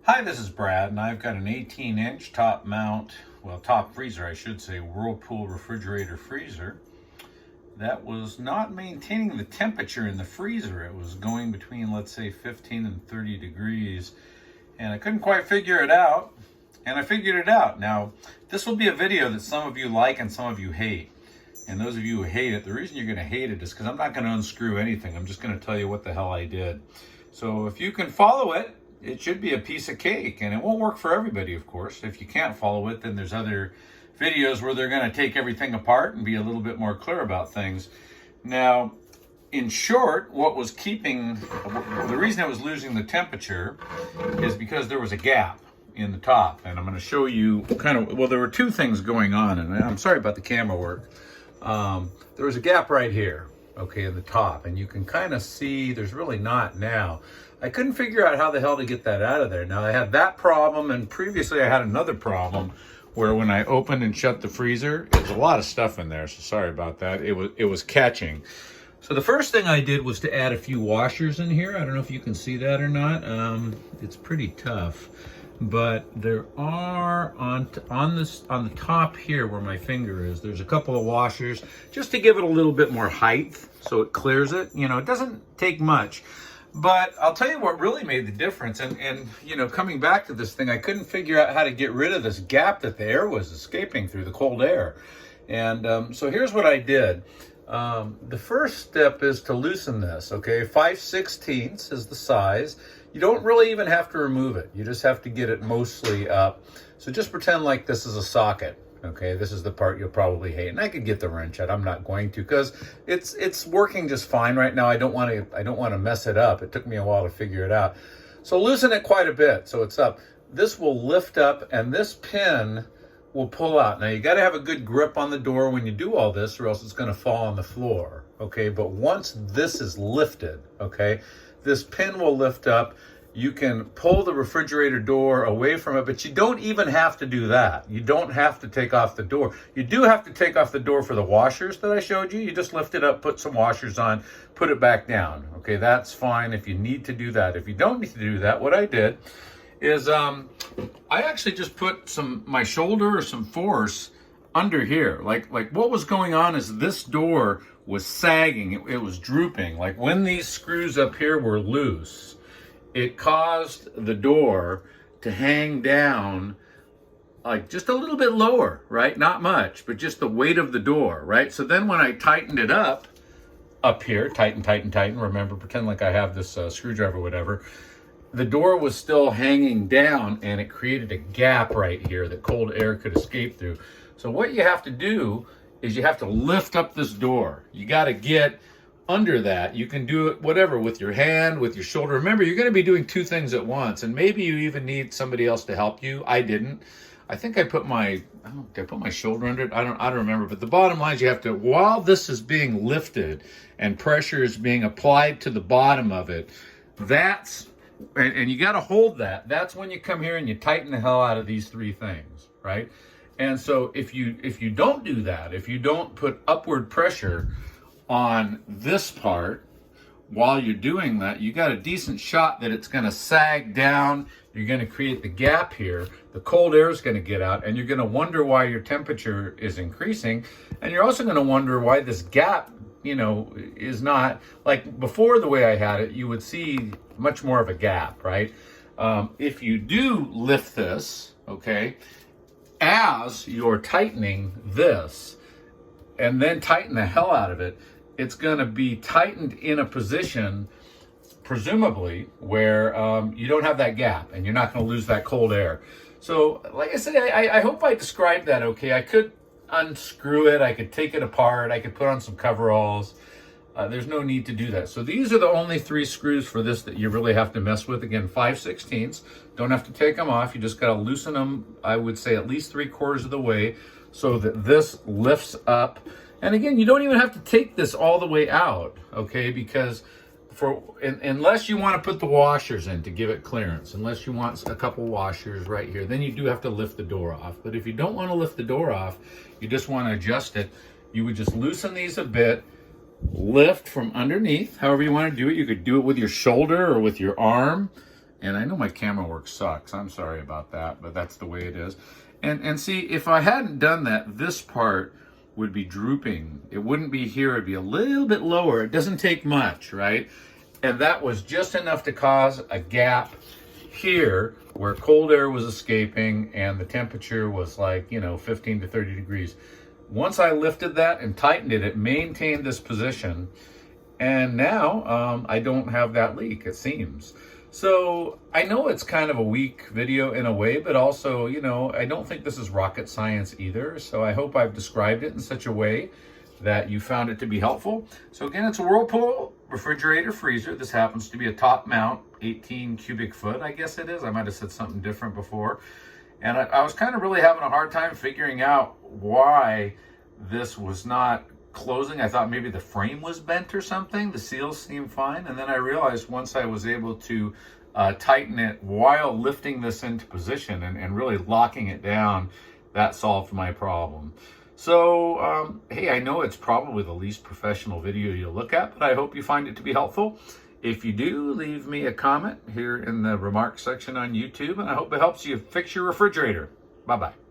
Hi, this is Brad, and I've got an 18-inch top freezer, I should say, Whirlpool refrigerator freezer that was not maintaining the temperature in the freezer. It was going between, let's say, 15 and 30 degrees, and I couldn't quite figure it out, and I figured it out. Now, this will be a video that some of you like and some of you hate. And those of you who hate it, the reason you're going to hate it is because I'm not going to unscrew anything. I'm just going to tell you what the hell I did. So if you can follow it, it should be a piece of cake, and it won't work for everybody, of course. If you can't follow it, then there's other videos where they're going to take everything apart and be a little bit more clear about things. Now, in short, the reason it was losing the temperature is because there was a gap in the top, and I'm going to show you there were two things going on, and I'm sorry about the camera work. There was a gap right here, okay, in the top, and you can kind of see there's really not now. I couldn't figure out how the hell to get that out of there. Now, I had that problem, and previously I had another problem where when I opened and shut the freezer, there's a lot of stuff in there, so sorry about that. It was catching. So the first thing I did was to add a few washers in here. I don't know if you can see that or not. It's pretty tough. But there are on the top here where my finger is, there's a couple of washers just to give it a little bit more height so it clears it. You know, it doesn't take much. But I'll tell you what really made the difference, and you know, coming back to this thing, I couldn't figure out how to get rid of this gap that the air was escaping through, the cold air. And so here's what I did. The first step is to loosen this, okay? 5/16 is the size. You don't really even have to remove it. You just have to get it mostly up. So just pretend like this is a socket. Okay, this is the part you'll probably hate, and I could get the wrench out. I'm not going to because it's working just fine right now. I don't want to mess it up. It took me a while to figure it out. So loosen it quite a bit so it's up. This will lift up, and this pin will pull out. Now you got to have a good grip on the door when you do all this, or else it's going to fall on the floor. Okay, but once this is lifted, okay, this pin will lift up. You can pull the refrigerator door away from it, but you don't even have to do that. You don't have to take off the door. You do have to take off the door for the washers that I showed you. You just lift it up, put some washers on, put it back down. Okay, that's fine if you need to do that. If you don't need to do that, what I did is I actually just put my shoulder or some force under here. Like what was going on is this door was sagging. It was drooping. Like when these screws up here were loose, it caused the door to hang down like just a little bit lower, right? Not much, but just the weight of the door, right? So then when I tightened it up here, tighten, remember, pretend like I have this screwdriver or whatever, the door was still hanging down, and it created a gap right here that cold air could escape through. So what you have to do is you have to lift up this door. You got to get under that. You can do it whatever, with your hand, with your shoulder. Remember, you're going to be doing two things at once, and maybe you even need somebody else to help you. I didn't. I think did I put my shoulder under it? I don't remember. But the bottom line is you have to, while this is being lifted and pressure is being applied to the bottom of it, and you got to hold that. That's when you come here and you tighten the hell out of these three things, right? And so if you don't do that, if you don't put upward pressure on this part while you're doing that, you got a decent shot that it's going to sag down. You're going to create the gap here. The cold air is going to get out, and you're going to wonder why your temperature is increasing. And you're also going to wonder why this gap, you know, is not like before. The way I had it, you would see much more of a gap, right? If you do lift this, okay, as you're tightening this, and then tighten the hell out of it, it's going to be tightened in a position, presumably, where you don't have that gap, and you're not going to lose that cold air. So, like I said, I hope I described that okay. I could unscrew it. I could take it apart. I could put on some coveralls. There's no need to do that. So these are the only three screws for this that you really have to mess with. Again, 5/16. Don't have to take them off. You just got to loosen them, I would say, at least 3/4 of the way so that this lifts up. And again, you don't even have to take this all the way out, okay? Because unless you want to put the washers in to give it clearance, unless you want a couple washers right here, then you do have to lift the door off. But if you don't want to lift the door off, you just want to adjust it, you would just loosen these a bit, lift from underneath, however you want to do it. You could do it with your shoulder or with your arm, And I know my camera work sucks. I'm sorry about that, but that's the way it is. And see, if I hadn't done that, this part would be drooping. It wouldn't be here. It'd be a little bit lower. It doesn't take much, right? And that was just enough to cause a gap here where cold air was escaping and the temperature was like, 15 to 30 degrees. Once I lifted that and tightened it, it maintained this position. And now I don't have that leak, it seems. So I know it's kind of a weak video in a way, but also, I don't think this is rocket science either. So I hope I've described it in such a way that you found it to be helpful. So again, it's a Whirlpool refrigerator freezer. This happens to be a top mount, 18 cubic foot, I guess it is. I might have said something different before. And I was kind of really having a hard time figuring out why this was not closing. I thought maybe the frame was bent or something. The seals seemed fine. And then I realized once I was able to tighten it while lifting this into position and really locking it down, that solved my problem. So, hey, I know it's probably the least professional video you'll look at, but I hope you find it to be helpful. If you do, leave me a comment here in the remarks section on YouTube, and I hope it helps you fix your refrigerator. Bye-bye.